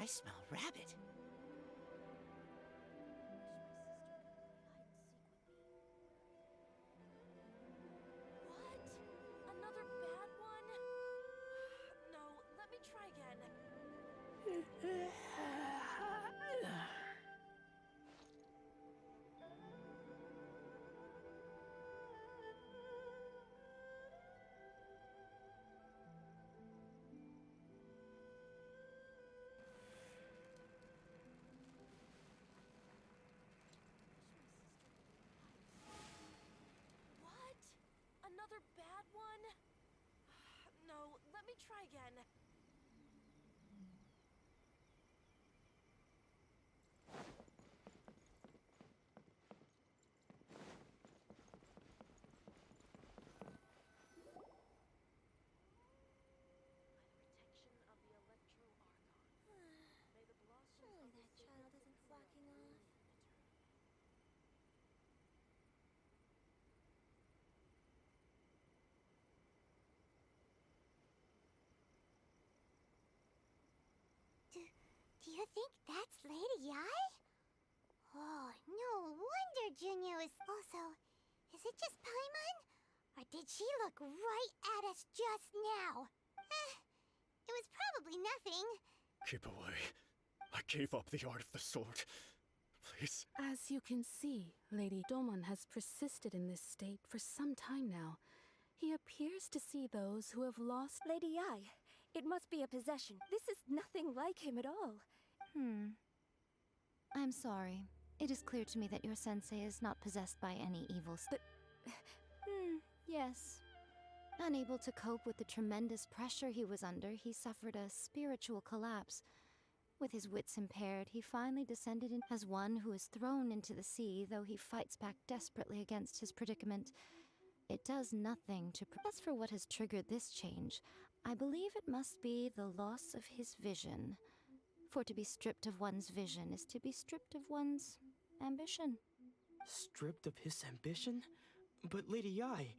I smell rabbit. What? Another bad one? No, let me try again. What? Another bad one? No, let me try again. By the protection of the Electro Argon, may the blossoms of that child isn't flocking off. Do you think that's Lady Yi? Oh, no wonder Junior was... Also, is it just Paimon? Or did she look right at us just now? It was probably nothing. Keep away. I gave up the art of the sword. Please. As you can see, Lady Domon has persisted in this state for some time now. He appears to see those who have lost... Lady Yi, it must be a possession. This is nothing like him at all. I'm sorry. It is clear to me that your sensei is not possessed by any evil but... yes. Unable to cope with the tremendous pressure he was under, he suffered a spiritual collapse. With his wits impaired, he finally descended in as one who is thrown into the sea, though he fights back desperately against his predicament. It does nothing to... As for what has triggered this change, I believe it must be the loss of his vision. For to be stripped of one's vision is to be stripped of one's ambition. Stripped of his ambition? But Lady Yi,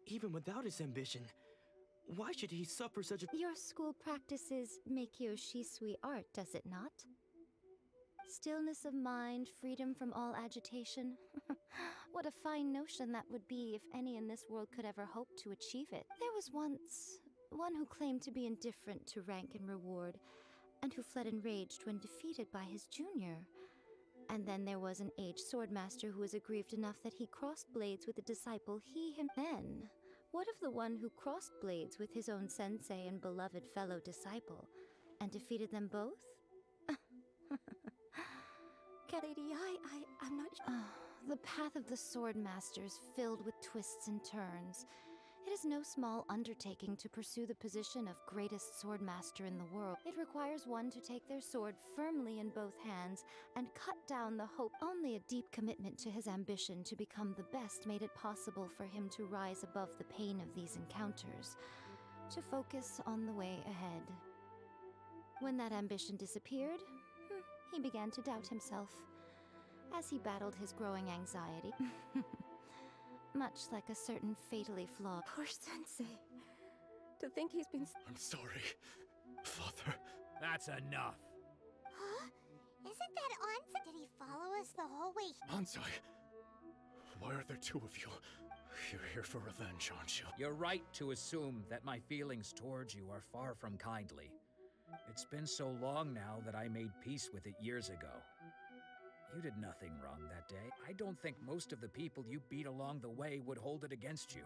even without his ambition, why should he suffer such a... Your school practices Meikyo Shisui art, does it not? Stillness of mind, freedom from all agitation. What a fine notion that would be if any in this world could ever hope to achieve it. There was once one who claimed to be indifferent to rank and reward, and who fled enraged when defeated by his junior. And then there was an aged swordmaster who was aggrieved enough that he crossed blades with a disciple he him. Then, what of the one who crossed blades with his own sensei and beloved fellow disciple, and defeated them both? Lady Yi, I'm not sure. The path of the swordmaster is filled with twists and turns. It is no small undertaking to pursue the position of greatest swordmaster in the world. It requires one to take their sword firmly in both hands and cut down the hope. Only a deep commitment to his ambition to become the best made it possible for him to rise above the pain of these encounters, to focus on the way ahead. When that ambition disappeared, he began to doubt himself as he battled his growing anxiety. Much like a certain fatally flawed... Poor sensei. To think he's been... I'm sorry, Father. That's enough. Huh? Isn't that Anzai? Did he follow us the whole way? Anzai, why are there two of you? You're here for revenge, aren't you? You're right to assume that my feelings towards you are far from kindly. It's been so long now that I made peace with it years ago. You did nothing wrong that day. I don't think most of the people you beat along the way would hold it against you.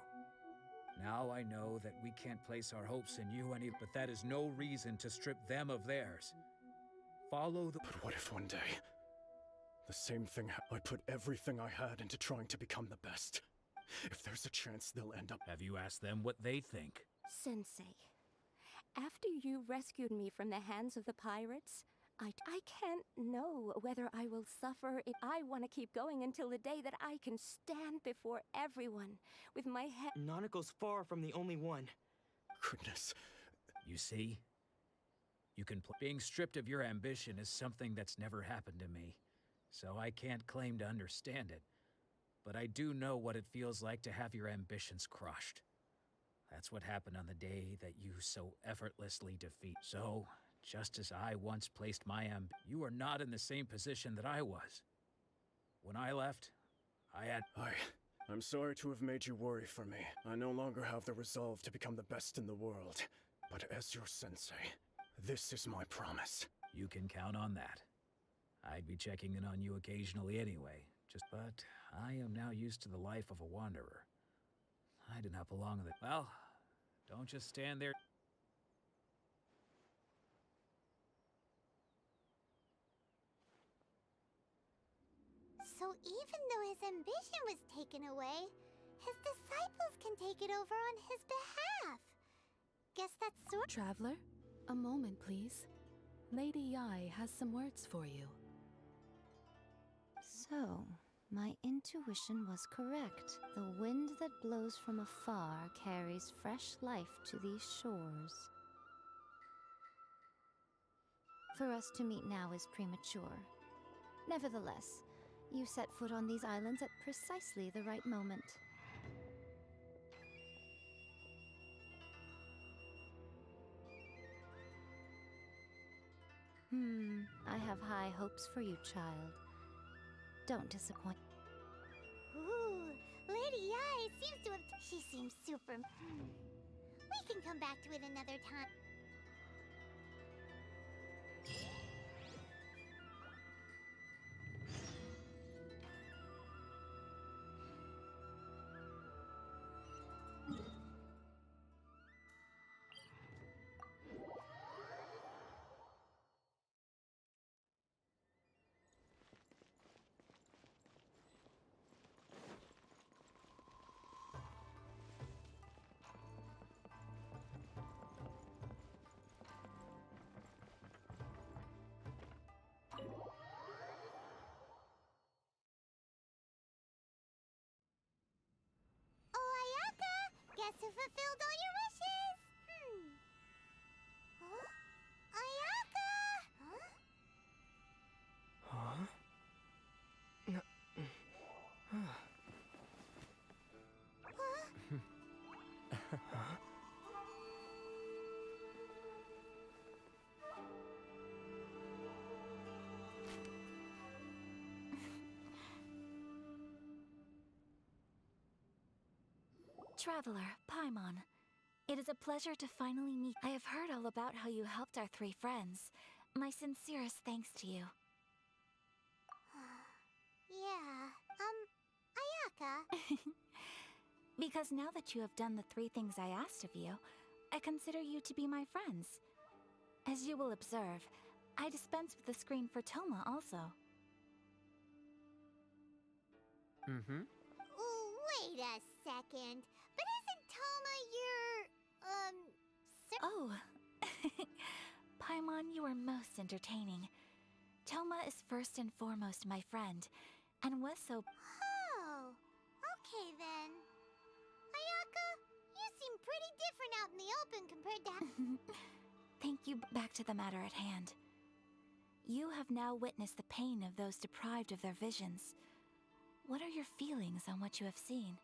Now I know that we can't place our hopes in you but that is no reason to strip them of theirs. Follow the... But what if one day, the same thing I put everything I had into trying to become the best. If there's a chance they'll end up... Have you asked them what they think? Sensei, after you rescued me from the hands of the pirates, I can't know whether I will suffer if I want to keep going until the day that I can stand before everyone with my head... Nanako's far from the only one. Goodness. You see? You can being stripped of your ambition is something that's never happened to me, so I can't claim to understand it. But I do know what it feels like to have your ambitions crushed. That's what happened on the day that you so effortlessly defeat. So, just as I once placed my you are not in the same position that I was. When I left, I had... I'm sorry to have made you worry for me. I no longer have the resolve to become the best in the world. But as your sensei, this is my promise. You can count on that. I'd be checking in on you occasionally anyway. But I am now used to the life of a wanderer. I do not belong there. Well, don't just stand there. So even though his ambition was taken away, his disciples can take it over on his behalf. Guess that's sort. Traveler, a moment, please. Lady Yai has some words for you. So, my intuition was correct. The wind that blows from afar carries fresh life to these shores. For us to meet now is premature. Nevertheless, you set foot on these islands at precisely the right moment. I have high hopes for you, child. Don't disappoint. Ooh, Lady Yai seems to have. She seems super. We can come back to it another time. Guess who fulfilled all your wishes? Huh? Ayaka! Huh? Traveler, Paimon. It is a pleasure to finally meet. I have heard all about how you helped our three friends. My sincerest thanks to you. Yeah, Ayaka. Because now that you have done the 3 things I asked of you, I consider you to be my friends. As you will observe, I dispense with the screen for Toma also. Wait a second. But isn't Toma your, Oh. Paimon, you are most entertaining. Toma is first and foremost my friend, and was so... Oh, okay then. Ayaka, you seem pretty different out in the open compared to... Thank you. Back to the matter at hand. You have now witnessed the pain of those deprived of their visions. What are your feelings on what you have seen?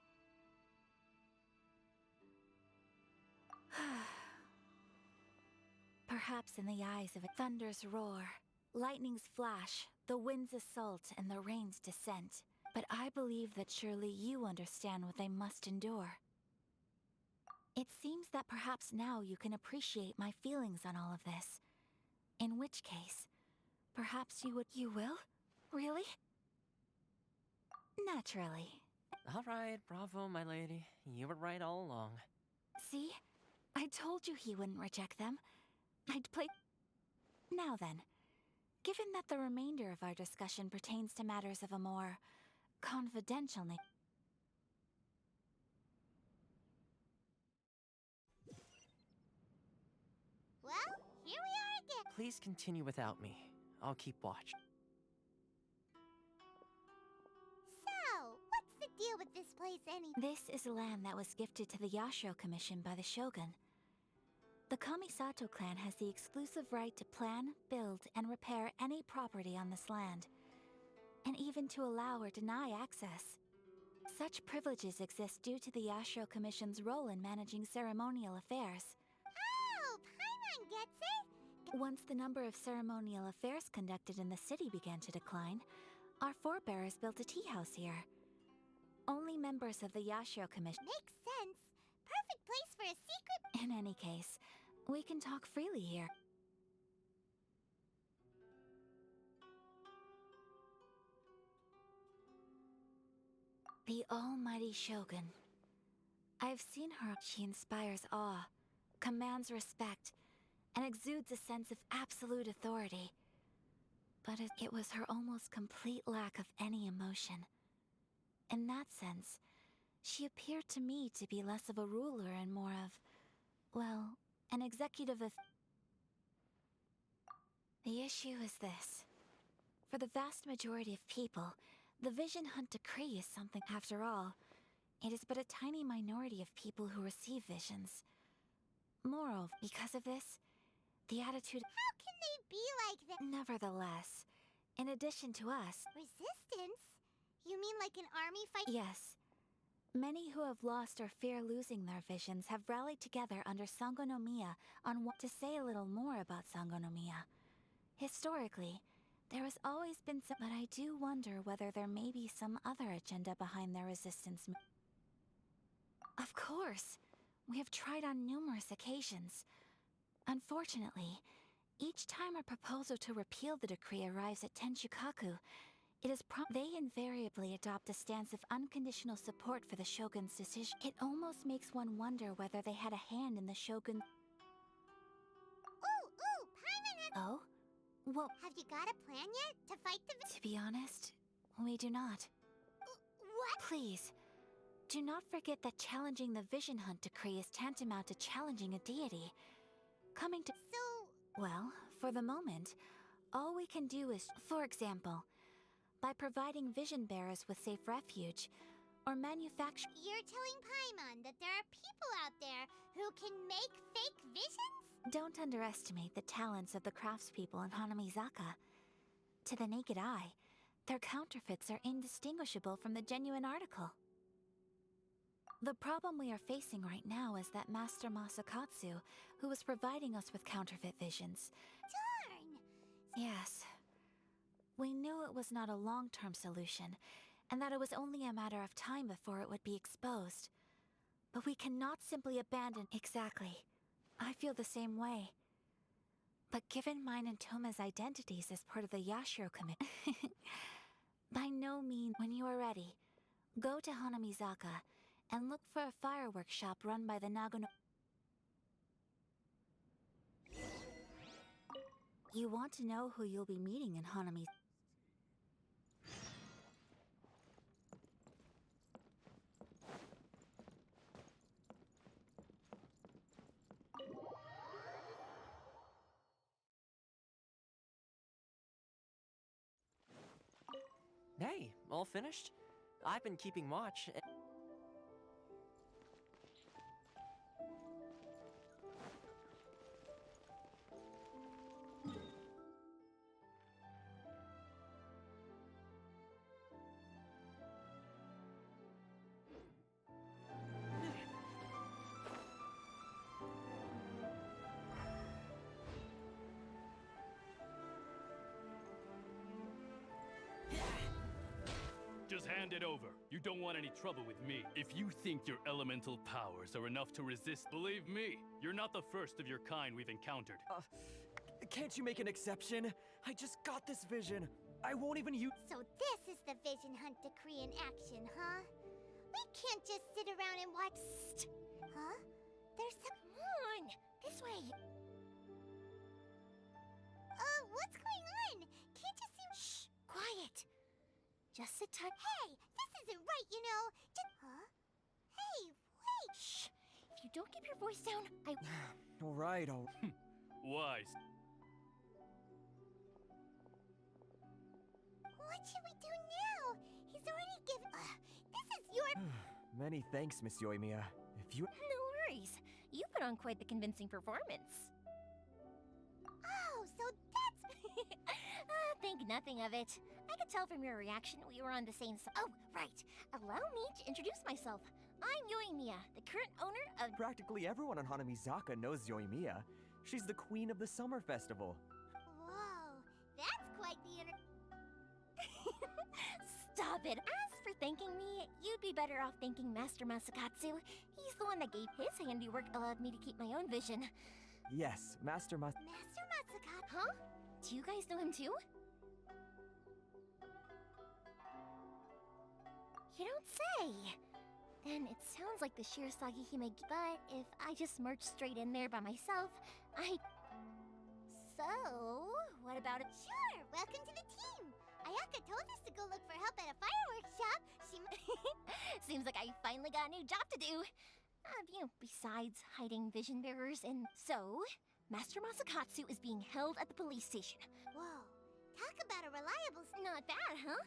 Perhaps in the eyes of it, thunder's roar, lightning's flash, the wind's assault, and the rain's descent. But I believe that surely you understand what they must endure. It seems that perhaps now you can appreciate my feelings on all of this. In which case, perhaps you would... You will? Really? Naturally. All right, bravo, my lady. You were right all along. See? I told you he wouldn't reject them. I'd play... Now then, given that the remainder of our discussion pertains to matters of a more confidential nature... Well, here we are again. Please continue without me. I'll keep watch. So, what's the deal with this place anyway? This is land that was gifted to the Yashiro Commission by the Shogun. The Kamisato clan has the exclusive right to plan, build, and repair any property on this land, and even to allow or deny access. Such privileges exist due to the Yashiro Commission's role in managing ceremonial affairs. Oh, Paimon gets it. Once the number of ceremonial affairs conducted in the city began to decline, our forebears built a tea house here. Only members of the Yashiro Commission. Makes sense. Perfect place for a secret. In any case, we can talk freely here. The almighty Shogun. I've seen her. She inspires awe, commands respect, and exudes a sense of absolute authority. But it was her almost complete lack of any emotion. In that sense, she appeared to me to be less of a ruler and more of, well, an executive of... The issue is this. For the vast majority of people, the Vision Hunt Decree is something. After all, it is but a tiny minority of people who receive visions. Moreover, because of this, the attitude... How can they be like that? Nevertheless, in addition to us... Resistance? You mean like an army fight? Yes. Many who have lost or fear losing their visions have rallied together under Sangonomiya on what to say a little more about Sangonomiya. Historically, there has always been some, but I do wonder whether there may be some other agenda behind their resistance. Of course, we have tried on numerous occasions. Unfortunately, each time a proposal to repeal the decree arrives at Tenshukaku, it is they invariably adopt a stance of unconditional support for the Shogun's decision. It almost makes one wonder whether they had a hand in the Shogun. Ooh, Paimon has... Oh? Well, Have you got a plan yet to fight the... to be honest, we do not. What? Please, do not forget that challenging the Vision Hunt Decree is tantamount to challenging a deity. Coming to... So... Well, for the moment, all we can do is, for example, by providing vision bearers with safe refuge, or manufacture... You're telling Paimon that there are people out there who can make fake visions? Don't underestimate the talents of the craftspeople in Hanamizaka. To the naked eye, their counterfeits are indistinguishable from the genuine article. The problem we are facing right now is that Master Masakatsu, who was providing us with counterfeit visions. Darn! Yes. We knew it was not a long-term solution, and that it was only a matter of time before it would be exposed. But we cannot simply abandon... Exactly. I feel the same way. But given mine and Toma's identities as part of the Yashiro committee... By no means, when you are ready, go to Hanamizaka and look for a fireworks shop run by the Nagano... You want to know who you'll be meeting in Hanami... Hey, all finished? I've been keeping watch. Just hand it over. You don't want any trouble with me. If you think your elemental powers are enough to resist, believe me, you're not the first of your kind we've encountered. Can't you make an exception? I just got this vision. I won't even use... So this is the Vision Hunt Decree in action, huh? We can't just sit around and watch... Psst. Huh? There's some... Come on! This way! What's going on? Can't you see... Shh! Quiet! Just sit tight... Hey! This isn't right, you know! Just... Huh? Hey, wait! Shh! If you don't keep your voice down, I... All right. Wise. What should we do now? He's already given... this is your... Many thanks, Miss Yoimiya. If you... No worries. You put on quite the convincing performance. Oh, so that's... Think nothing of it. I could tell from your reaction we were on the same side. Oh, right. Allow me to introduce myself. I'm Yoimiya, the current owner of... Practically everyone on Hanamizaka knows Yoimiya. She's the queen of the summer festival. Whoa, that's quite the Stop it. As for thanking me, you'd be better off thanking Master Masakatsu. He's the one that gave his handiwork allowed me to keep my own vision. Yes, Master Master Matsukat. Huh? Do you guys know him too? You don't say. Then it sounds like the Shirasagi Hime, but if I just march straight in there by myself, So, what about it? Sure, welcome to the team. Ayaka told us to go look for help at a fireworks shop. Seems like I finally got a new job to do. Besides hiding vision bearers and so, Master Masakatsu is being held at the police station. Whoa, talk about a reliable... Not bad, huh?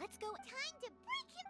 Let's go. Time to break him...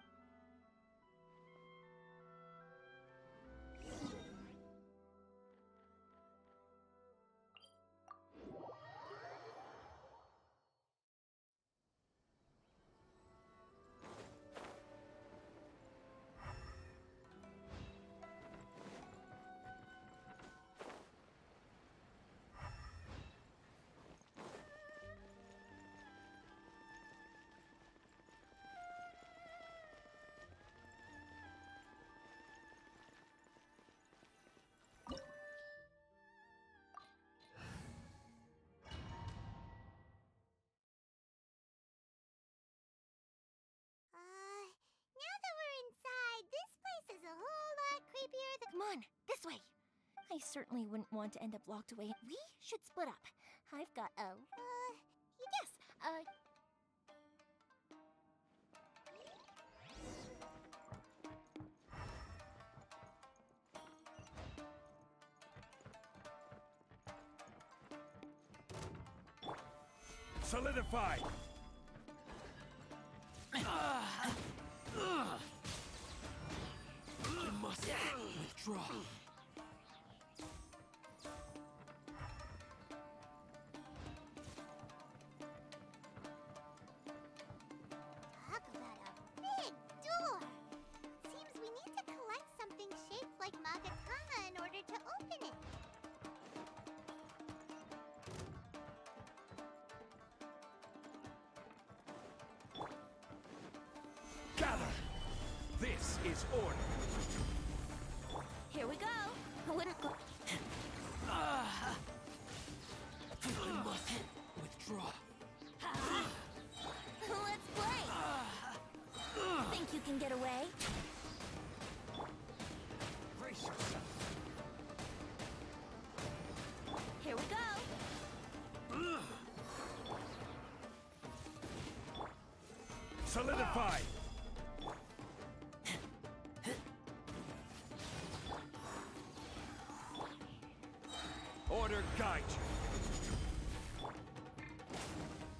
Now that we're inside, this place is a whole lot creepier than... Come on, this way. I certainly wouldn't want to end up locked away. We should split up. I've got a... Yes, Solidify! I must withdraw. Talk about a big door. Seems we need to collect something shaped like Magatama in order to open it. Gather! This is order. here we go. I wouldn't go... I must withdraw. Let's play. Think you can get away? Brace yourself. Here we go. Solidify! Order guide you.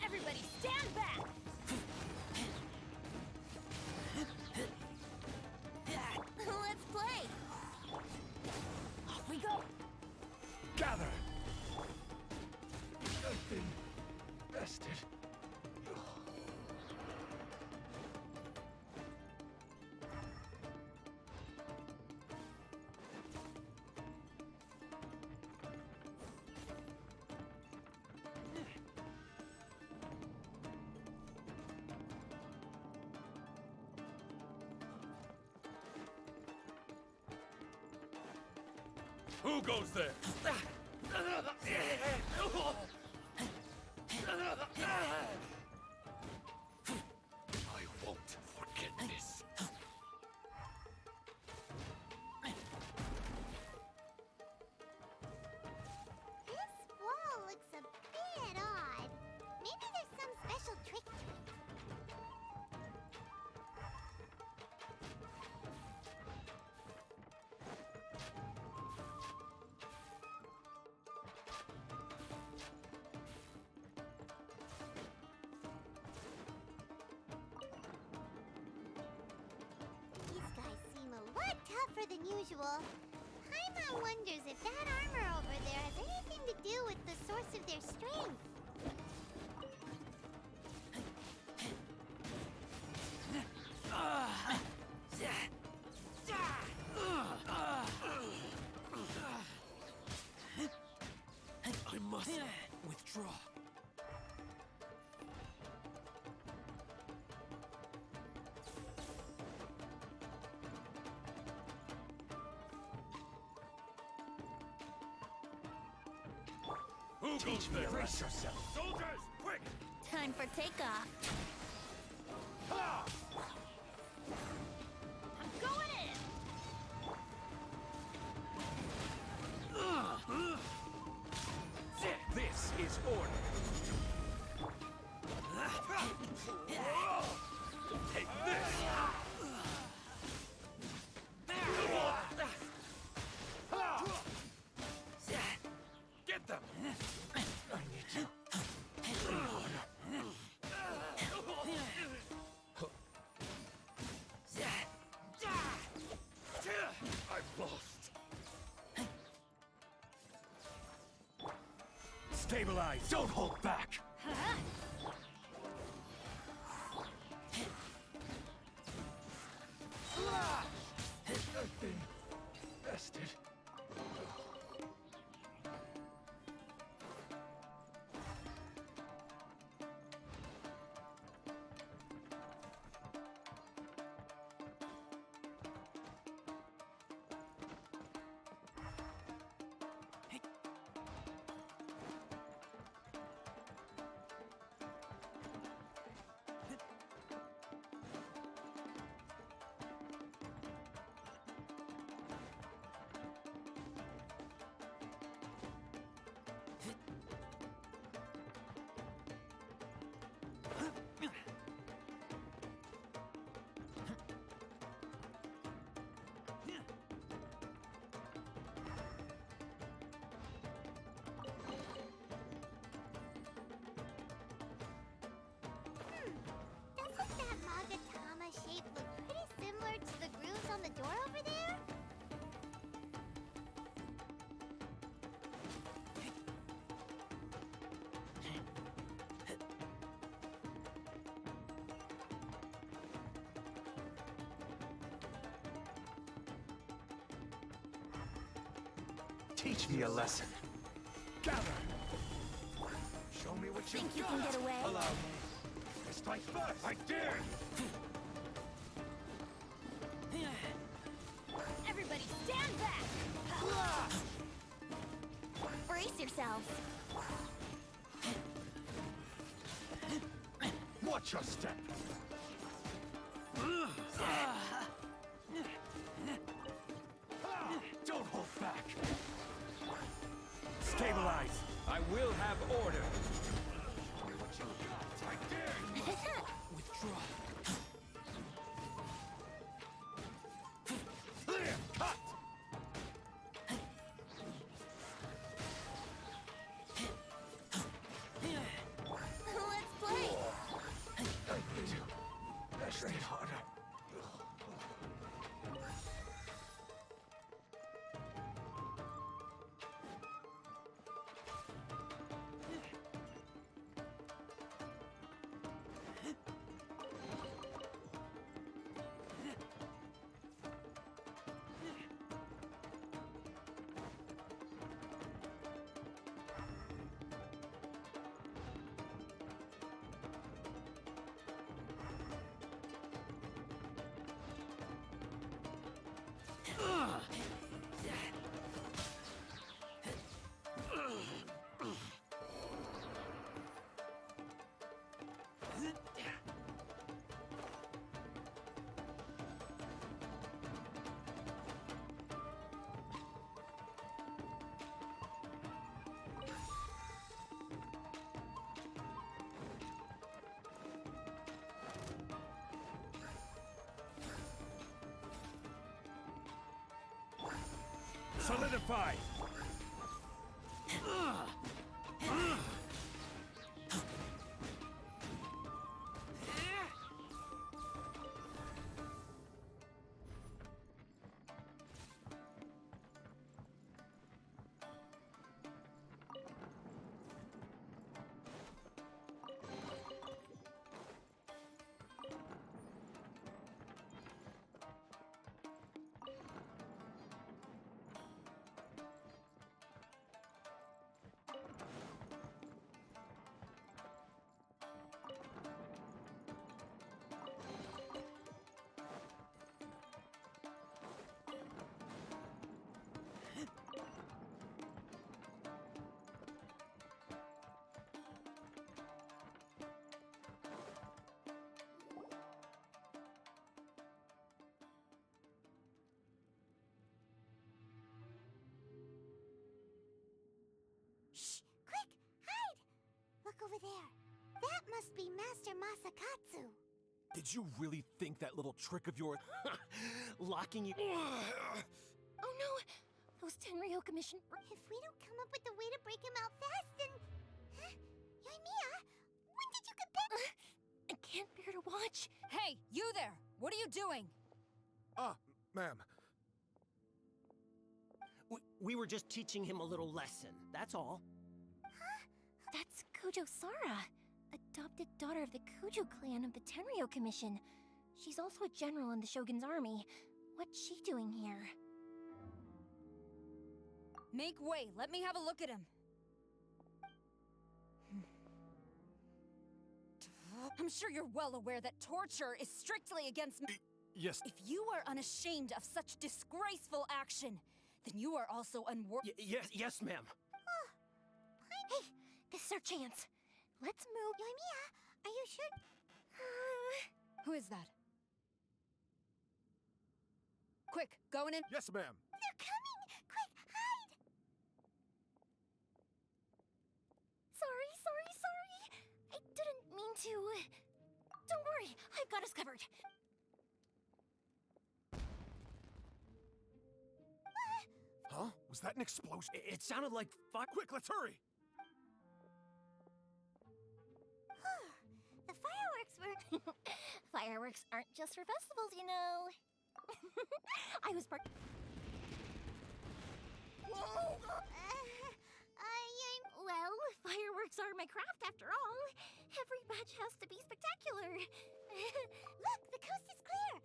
Everybody stand back. Let's play. Off we go. Gather! I've been bested. Who goes there? I won't forget this. This wall looks a bit odd. Maybe there's some special trick to it. These guys seem a lot tougher than usual. Paimon wonders if that armor over there has anything to do with the source of their strength. Teach me, brace yourself. Soldiers, quick! Time for takeoff. I'm going in! This is order. Take this! Get them! I need you. I've lost. Stabilize. Don't hold back. I've been bested. Doesn't that Magatama shape look pretty similar to the grooves on the door over there? Teach me a lesson. Gather. Show me what you Think you can get away? Allow me. I strike first. I dare. Everybody stand back! Brace yourselves. Watch your step. Don't hold back. Stabilize. I will have order. Show me what you got. I dare you. Withdraw. Clear. Cut. Let's play! I need to stay harder. Solidify! must be Master Masakatsu. Did you really think that little trick of yours... Locking you. Oh no! Those Tenryo Commission. If we don't come up with a way to break him out fast, then... Huh? Yoimiya, when did you get back? I can't bear to watch. Hey, you there! What are you doing? Ma'am. We were just teaching him a little lesson, that's all. That's Kujo Sara, adopted daughter of the Kujo clan of the Tenryo Commission. She's also a general in the Shogun's army. What's she doing here? Make way. Let me have a look at him. I'm sure you're well aware that torture is strictly against me. Yes. If you are unashamed of such disgraceful action, then you are also unworthy. Yes, ma'am. Hey, this is our chance. Let's move. Yoimiya, are you sure? Who is that? Quick, going in. Yes, ma'am. They're coming! Quick, hide! Sorry. I didn't mean to. Don't worry, I've got us covered. Huh? Was that an explosion? It sounded like fire. Quick, let's hurry! The fireworks were... Fireworks aren't just for festivals, you know. I was part. Whoa! Well, fireworks are my craft after all. Every batch has to be spectacular. Look, the coast is clear!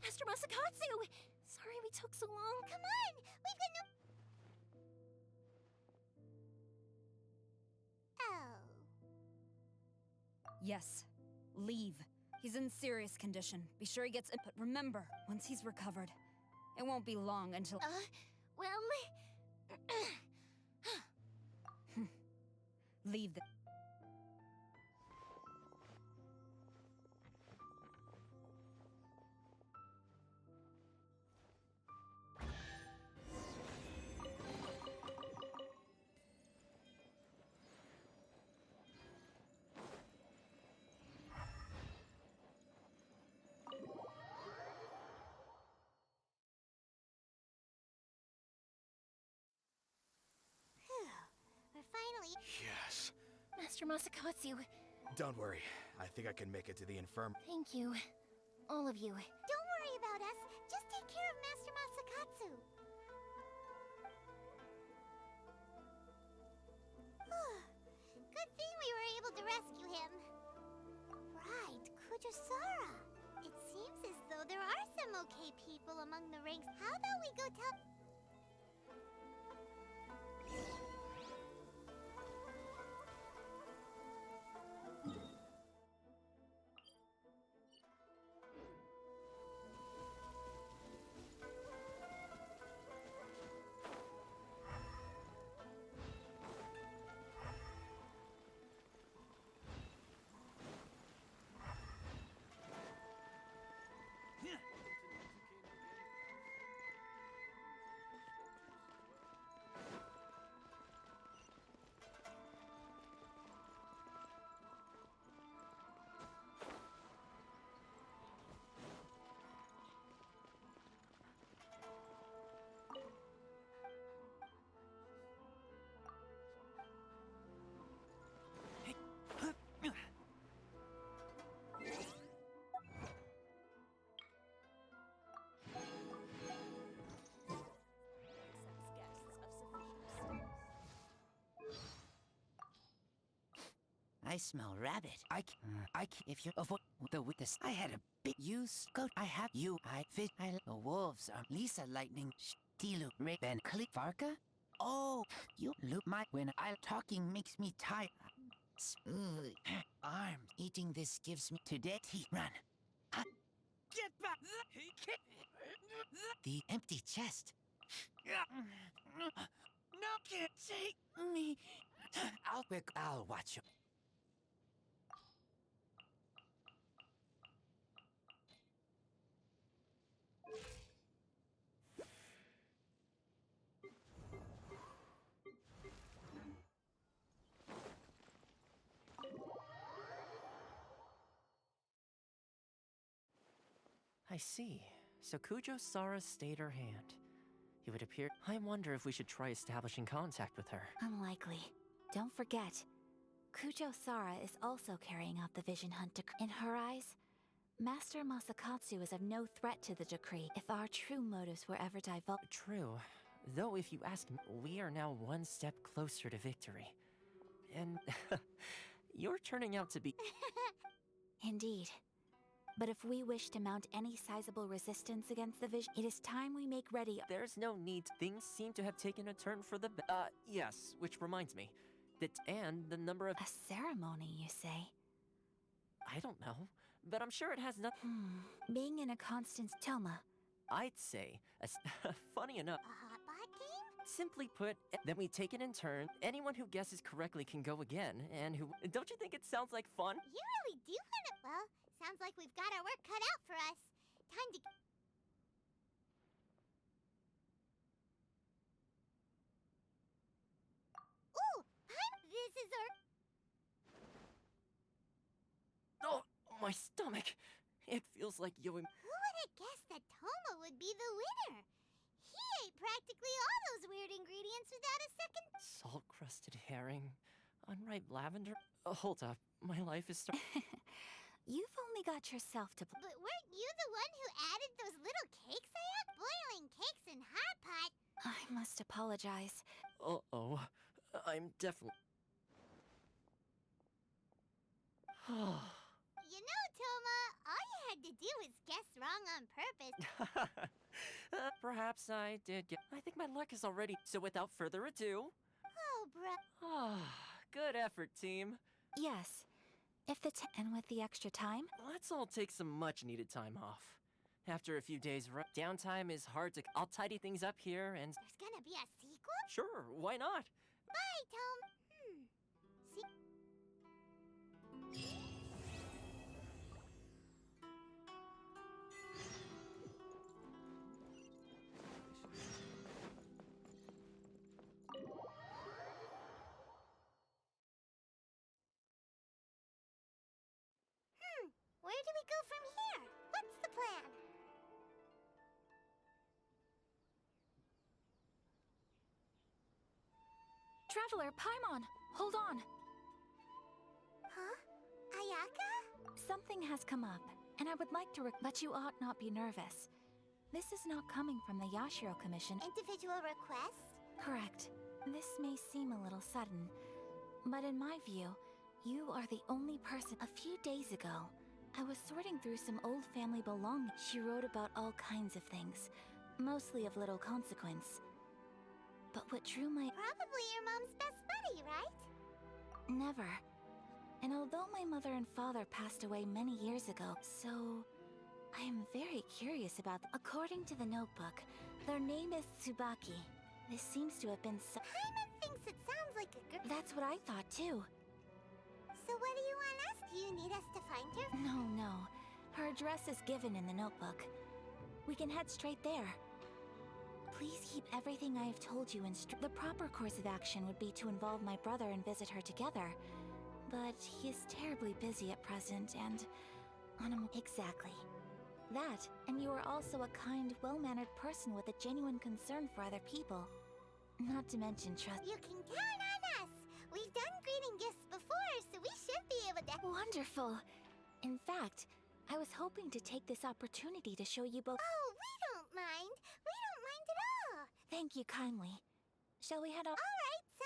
Master Masakatsu! Sorry we took so long. Come on! We've got no... Oh. Yes. Leave. He's in serious condition. Be sure he gets in. But remember, once he's recovered, it won't be long until... Well... Leave the... We're finally... Yes. Master Masakatsu, Don't worry. I think I can make it to the infirm. thank you. All of you. Don't worry about us. Just take care of Master Masakatsu. Good thing we were able to rescue him. Right, Kujosara. It seems as though there are some okay people among the ranks. How about we go tell... I smell rabbit. If you avoid the witness, I had a big use. Goat, I have you. I fit. The wolves are Lisa Lightning, Stilu, Ray, Ben, Click, Varka. Oh, you look my when I talking makes me tired. Arms. Eating this gives me today. Run. Get back! The empty chest. No, can't take me. I'll watch you. I see. So Kujo Sara stayed her hand. It would appear. I wonder if we should try establishing contact with her. Unlikely. Don't forget, Kujo Sara is also carrying out the Vision Hunt decree. In her eyes, Master Masakatsu is of no threat to the decree if our true motives were ever divulged. True. Though if you ask me, we are now one step closer to victory. And you're turning out to be... Indeed. But if we wish to mount any sizable resistance against the Vision, it is time we make ready. There's no need. Things seem to have taken a turn for the yes, which reminds me. And the number of... A ceremony, you say? I don't know, but I'm sure it has nothing... Being in a constant... Toma. I'd say, funny enough... A hot pot game? Simply put, then we take it in turn. Anyone who guesses correctly can go again, and who... Don't you think it sounds like fun? You really do want to... Well, sounds like we've got our work cut out for us. Time to... Ooh! This is our... Oh, my stomach! It feels like Who would have guessed that Toma would be the winner? He ate practically all those weird ingredients without a second... Salt-crusted herring, unripe lavender... hold up, my life is You've only got yourself to... But weren't you the one who added those little cakes I had? Boiling cakes in hot pot? I must apologize. Uh-oh. I'm definitely... You know, Toma, all you had to do was guess wrong on purpose. Perhaps I did get... I think my luck is already... So without further ado... Oh, bruh. Good effort, team. Yes. If the and with the extra time? Let's all take some much-needed time off. After a few days, downtime is hard to... I'll tidy things up here and... There's gonna be a sequel? Sure, why not? Bye, Tom. Where do we go from here? What's the plan? Traveler, Paimon! Hold on! Huh? Ayaka? Something has come up, and I would like to but you ought not be nervous. This is not coming from the Yashiro Commission. Individual request? Correct. This may seem a little sudden, but in my view, you are the only person. A few days ago, I was sorting through some old family belongings. She wrote about all kinds of things, mostly of little consequence. But what drew my... Probably your mom's best buddy, right? Never. And although my mother and father passed away many years ago, so... I am very curious about... According to the notebook, their name is Tsubaki. This seems to have been so... Paimon thinks it sounds like a girl. That's what I thought, too. So what do you want us? Do you need us to find her? No. Her address is given in the notebook. We can head straight there. Please keep everything I have told you in the proper course of action would be to involve my brother and visit her together. But he is terribly busy at present and... Exactly. That, and you are also a kind, well-mannered person with a genuine concern for other people. Not to mention trust... You can count on us! We've done greeting gifts before, so we should be able to... Wonderful! In fact, I was hoping to take this opportunity to show you both... Oh, we don't mind! We don't mind at all! Thank you kindly. Shall we head off? Alright, so...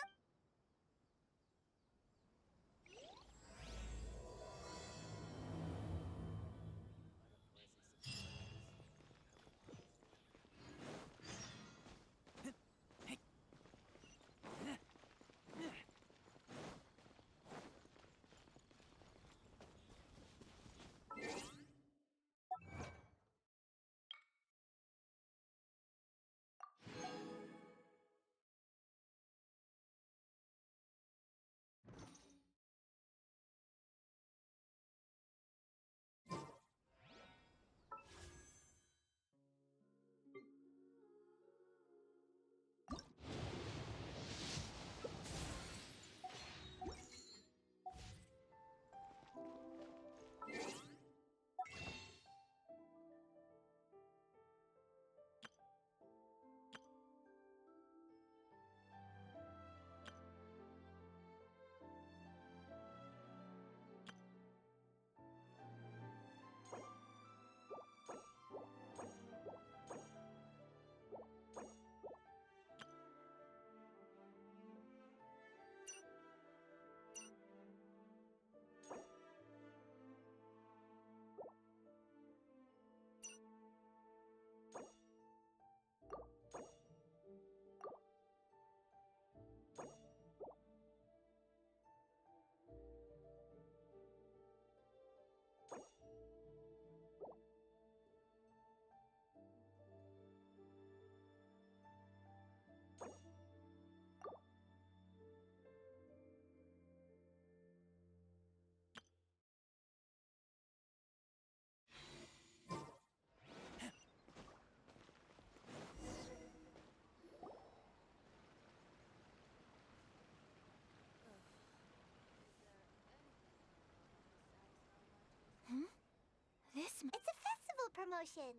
promotion.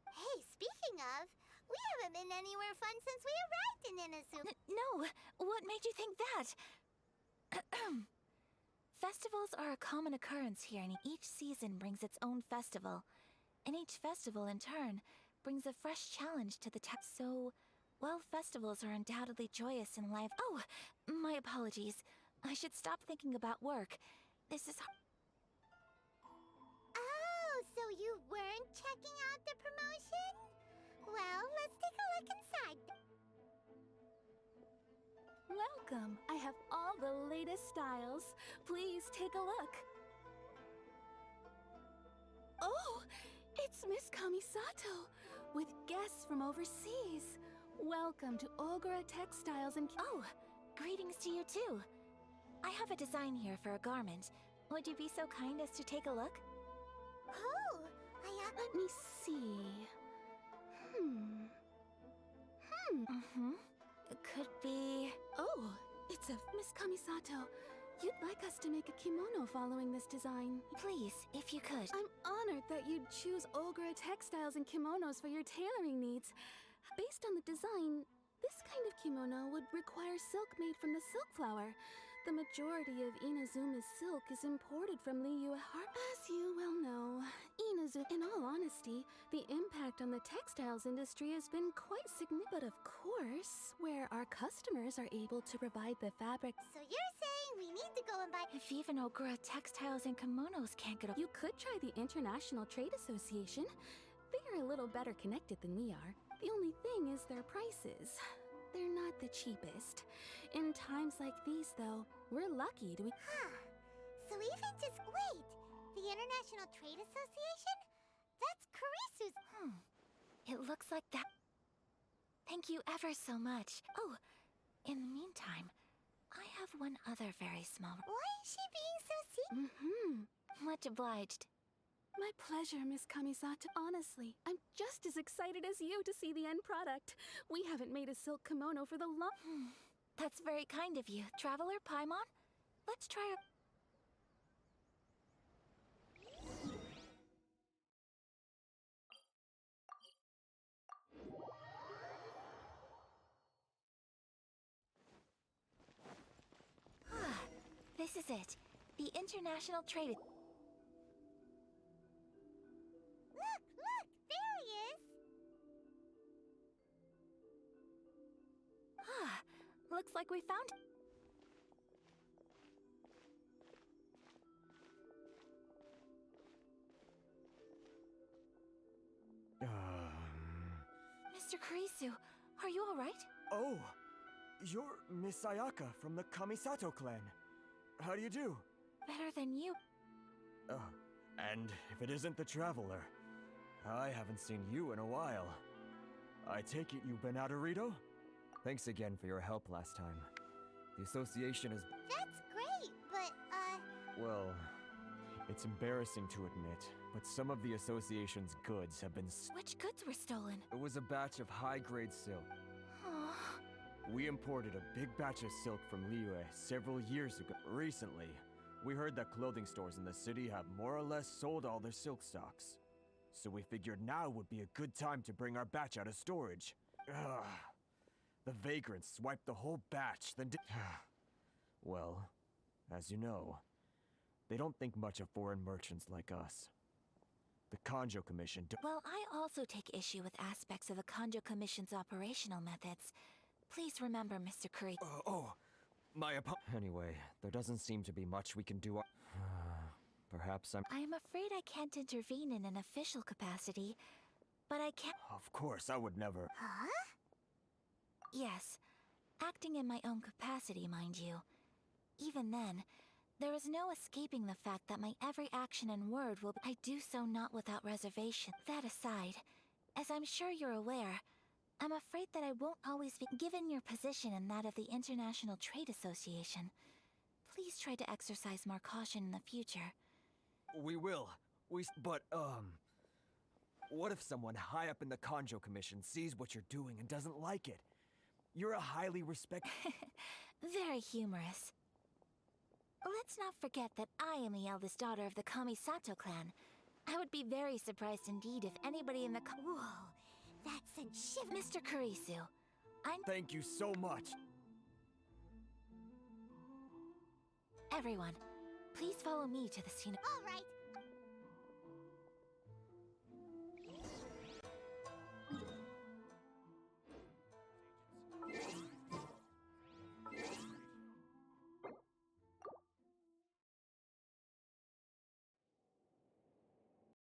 Hey, speaking of, we haven't been anywhere fun since we arrived in Inazuma. No, what made you think that? Festivals are a common occurrence here, and each season brings its own festival. And each festival, in turn, brings a fresh challenge to the text. So, while festivals are undoubtedly joyous and live— Oh, my apologies. I should stop thinking about work. This is— Oh, so you weren't checking out the promotion? Well, let's take a look inside. Welcome. I have all the latest styles. Please take a look. Oh, it's Miss Kamisato with guests from overseas. Welcome to Ogura Textiles and— Oh, greetings to you too. I have a design here for a garment. Would you be so kind as to take a look? Oh, Let me see. It could be— Oh, it's a Miss Kamisato. You'd like us to make a kimono following this design. Please, if you could. I'm honored that you'd choose Ogura Textiles and kimonos for your tailoring needs. Based on the design, this kind of kimono would require silk made from the silk flower. The majority of Inazuma's silk is imported from Liyue Harbor. As you well know, in all honesty, the impact on the textiles industry has been quite significant. But of course, where our customers are able to provide the fabric— So you're saying we need to go and buy— If even Ogura Textiles and Kimonos can't get a— You could try the International Trade Association. They are a little better connected than we are. The only thing is their prices. They're not the cheapest. In times like these, though, we're lucky to— So even just— Wait! The International Trade Association? That's Kurisu's— It looks like that— Thank you ever so much. Oh, in the meantime, I have one other very small— Why is she being so secret? Much obliged. My pleasure, Miss Kamisato. Honestly, I'm just as excited as you to see the end product. We haven't made a silk kimono for the long— That's very kind of you. Traveler Paimon, let's try our— This is it. The International Trade— Look! There he is! Looks like we found— Mr. Kurisu, are you alright? Oh, you're Miss Ayaka from the Kamisato clan. How do you do? Better than you. And if it isn't the Traveler, I haven't seen you in a while. I take it you've been out of Rito? Thanks again for your help last time. The association is— That's great, but, Well, it's embarrassing to admit, but some of the association's goods have been— Which goods were stolen? It was a batch of high-grade silk. Oh, We imported a big batch of silk from Liyue several years ago. Recently, we heard that clothing stores in the city have more or less sold all their silk stocks. So we figured now would be a good time to bring our batch out of storage. The vagrants swiped the whole batch, then Well, as you know, they don't think much of foreign merchants like us. The Kanjo Commission well, I also take issue with aspects of the Kanjo Commission's operational methods. Please remember, Mr. Curry. Anyway, there doesn't seem to be much we can do. Perhaps I'm afraid I can't intervene in an official capacity, but I can— Of course, I would never. Huh? Yes, acting in my own capacity, mind you. Even then, there is no escaping the fact that my every action and word will— I do so not without reservation. That aside, as I'm sure you're aware, I'm afraid that I won't always be— Given your position and that of the International Trade Association, please try to exercise more caution in the future. We will. But, what if someone high up in the Kanjo Commission sees what you're doing and doesn't like it? You're a highly respected— Very humorous. Let's not forget that I am the eldest daughter of the Kamisato clan. I would be very surprised indeed if anybody in the Whoa, that sent shiv. Mr. Kurisu, Thank you so much. Everyone, please follow me to the scene. All right,